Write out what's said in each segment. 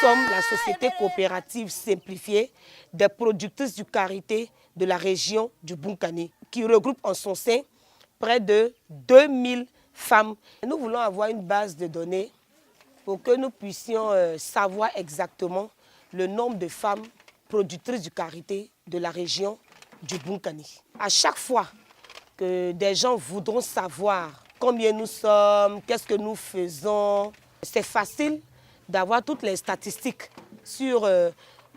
sommes la société coopérative simplifiée des productrices du karité de la région du Bunkani, qui regroupe en son sein près de 2000 femmes. Nous voulons avoir une base de données pour que nous puissions savoir exactement le nombre de femmes productrices du karité de la région du Bunkani. À chaque fois que des gens voudront savoir combien nous sommes, qu'est-ce que nous faisons, c'est facile d'avoir toutes les statistiques sur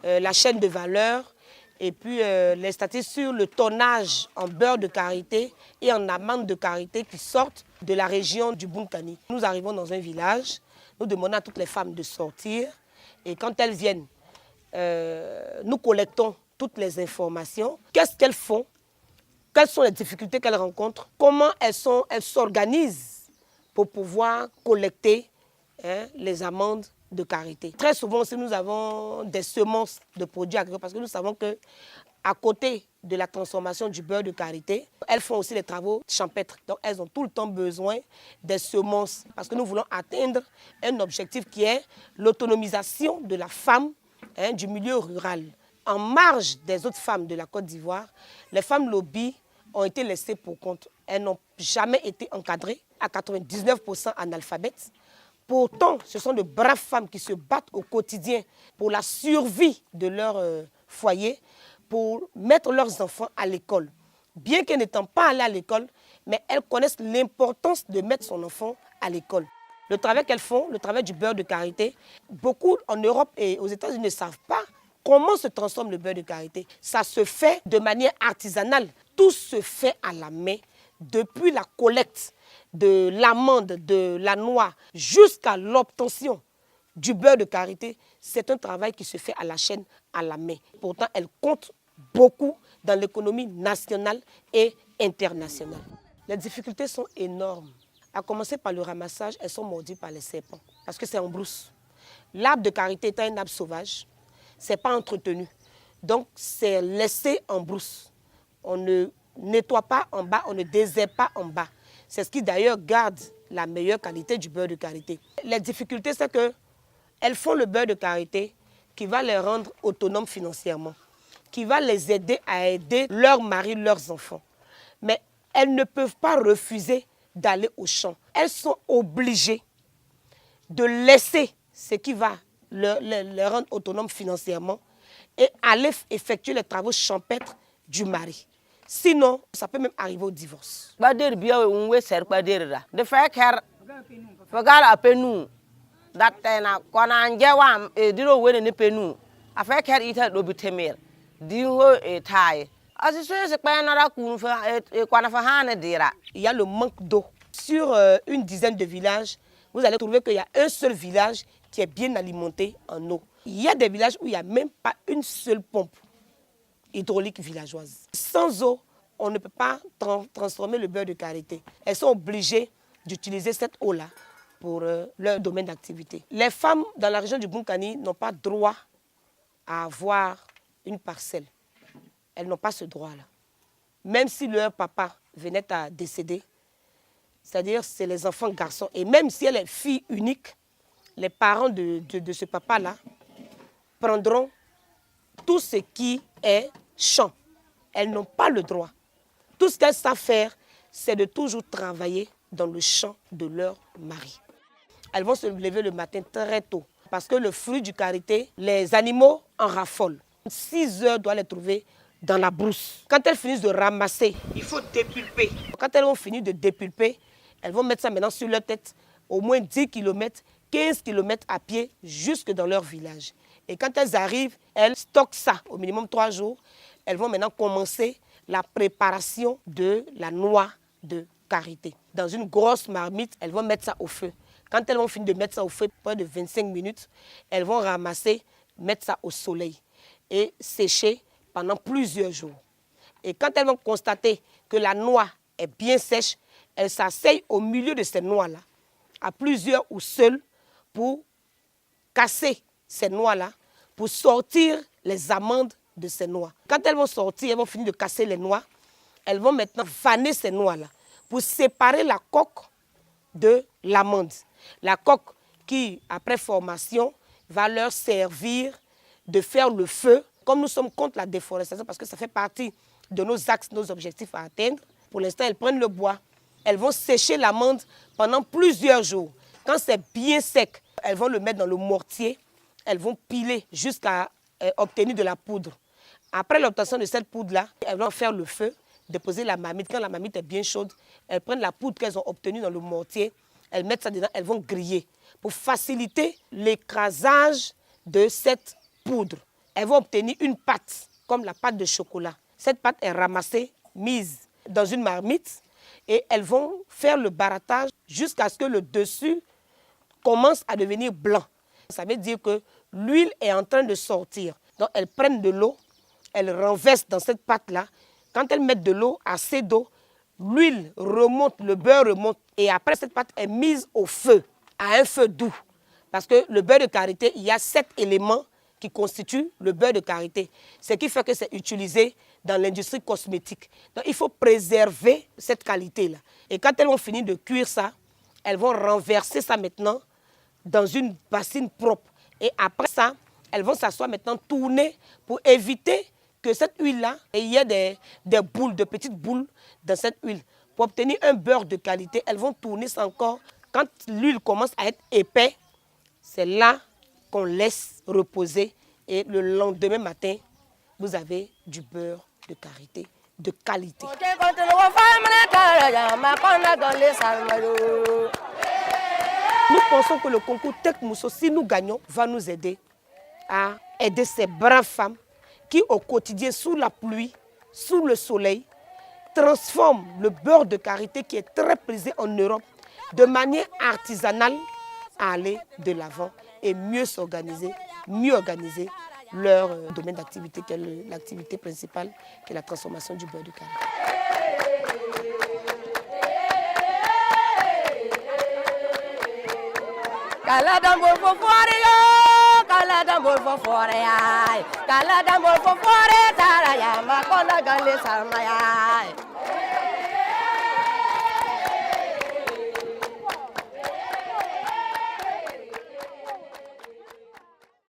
la chaîne de valeur et puis les statistiques sur le tonnage en beurre de karité et en amande de karité qui sortent de la région du Bunkani. Nous arrivons dans un village, nous demandons à toutes les femmes de sortir et quand elles viennent, nous collectons toutes les informations. Qu'est-ce qu'elles font? Quelles sont les difficultés qu'elles rencontrent? Comment elles s'organisent pour pouvoir collecter les amendes de karité. Très souvent aussi, nous avons des semences de produits agricoles parce que nous savons qu'à côté de la transformation du beurre de karité, elles font aussi les travaux champêtres. Donc, elles ont tout le temps besoin des semences parce que nous voulons atteindre un objectif qui est l'autonomisation de la femme du milieu rural. En marge des autres femmes de la Côte d'Ivoire, les femmes lobby ont été laissées pour compte. Elles n'ont jamais été encadrées, à 99% analphabètes. Pourtant, ce sont de braves femmes qui se battent au quotidien pour la survie de leur foyer, pour mettre leurs enfants à l'école. Bien qu'elles n'étant pas allées à l'école, mais elles connaissent l'importance de mettre son enfant à l'école. Le travail qu'elles font, le travail du beurre de karité, beaucoup en Europe et aux États-Unis ne savent pas comment se transforme le beurre de karité. Ça se fait de manière artisanale. Tout se fait à la main depuis la collecte de l'amande, de la noix, jusqu'à l'obtention du beurre de karité. C'est un travail qui se fait à la chaîne, à la main. Pourtant, elle compte beaucoup dans l'économie nationale et internationale. Les difficultés sont énormes. À commencer par le ramassage, elles sont mordues par les serpents, parce que c'est en brousse. L'arbre de karité étant un arbre sauvage, ce n'est pas entretenu. Donc, c'est laissé en brousse. On ne nettoie pas en bas, on ne désherbe pas en bas. C'est ce qui d'ailleurs garde la meilleure qualité du beurre de karité. Les difficultés, c'est qu'elles font le beurre de karité qui va les rendre autonomes financièrement, qui va les aider à aider leurs maris, leurs enfants. Mais elles ne peuvent pas refuser d'aller au champ. Elles sont obligées de laisser ce qui va les rendre autonomes financièrement et aller effectuer les travaux champêtres du mari. Sinon, ça peut même arriver au divorce. Il y a le manque d'eau. Sur une dizaine de villages, vous allez trouver qu'il y a un seul village qui est bien alimenté en eau. Il y a des villages où il n'y a même pas une seule pompe hydraulique villageoise. Sans eau, on ne peut pas transformer le beurre de karité. Elles sont obligées d'utiliser cette eau-là pour leur domaine d'activité. Les femmes dans la région du Bunkani n'ont pas droit à avoir une parcelle. Elles n'ont pas ce droit-là. Même si leur papa venait à décéder, c'est-à-dire c'est les enfants garçons, et même si elle est fille unique, les parents de ce papa-là prendront tout ce qui est champ. Elles n'ont pas le droit. Tout ce qu'elles savent faire, c'est de toujours travailler dans le champ de leur mari. Elles vont se lever le matin très tôt parce que le fruit du karité, les animaux en raffolent. 6 heures doivent les trouver dans la brousse. Quand elles finissent de ramasser, il faut dépulper. Quand elles ont fini de dépulper, elles vont mettre ça maintenant sur leur tête, au moins 10 km, 15 km à pied jusque dans leur village. Et quand elles arrivent, elles stockent ça au minimum 3 jours. Elles vont maintenant commencer la préparation de la noix de karité. Dans une grosse marmite, elles vont mettre ça au feu. Quand elles vont finir de mettre ça au feu, près de 25 minutes, elles vont ramasser, mettre ça au soleil et sécher pendant plusieurs jours. Et quand elles vont constater que la noix est bien sèche, elles s'asseyent au milieu de ces noix-là, à plusieurs ou seules, pour casser ces noix-là, pour sortir les amandes de ces noix. Quand elles vont sortir, elles vont finir de casser les noix, elles vont maintenant faner ces noix-là pour séparer la coque de l'amande. La coque qui, après formation, va leur servir de faire le feu. Comme nous sommes contre la déforestation, parce que ça fait partie de nos axes, nos objectifs à atteindre, pour l'instant, elles prennent le bois. Elles vont sécher l'amande pendant plusieurs jours. Quand c'est bien sec, elles vont le mettre dans le mortier. Elles vont piler jusqu'à obtenir de la poudre. Après l'obtention de cette poudre-là, elles vont faire le feu, déposer la marmite. Quand la marmite est bien chaude, elles prennent la poudre qu'elles ont obtenue dans le mortier, elles mettent ça dedans, elles vont griller pour faciliter l'écrasage de cette poudre. Elles vont obtenir une pâte, comme la pâte de chocolat. Cette pâte est ramassée, mise dans une marmite et elles vont faire le barattage jusqu'à ce que le dessus commence à devenir blanc. Ça veut dire que l'huile est en train de sortir. Donc elles prennent de l'eau, elles renversent dans cette pâte-là. Quand elles mettent de l'eau, assez d'eau, l'huile remonte, le beurre remonte. Et après, cette pâte est mise au feu, à un feu doux. Parce que le beurre de karité, il y a 7 éléments qui constituent le beurre de karité. Ce qui fait que c'est utilisé dans l'industrie cosmétique. Donc il faut préserver cette qualité-là. Et quand elles ont fini de cuire ça, elles vont renverser ça maintenant dans une bassine propre. Et après ça, elles vont s'asseoir maintenant, tourner pour éviter que cette huile-là, il y ait des boules, de petites boules dans cette huile. Pour obtenir un beurre de qualité, elles vont tourner ça encore. Quand l'huile commence à être épais, c'est là qu'on laisse reposer. Et le lendemain matin, vous avez du beurre de karité, de qualité. Nous pensons que le concours Tek Mousso, si nous gagnons, va nous aider à aider ces braves femmes qui, au quotidien, sous la pluie, sous le soleil, transforment le beurre de karité qui est très prisé en Europe de manière artisanale à aller de l'avant et mieux s'organiser, mieux organiser leur domaine d'activité, qui est l'activité principale, qui est la transformation du beurre de karité. Kala dambol fo fore yo, kala dambol fo fore ay, kala dambol fo fore tara ya, makonda gale salma ya.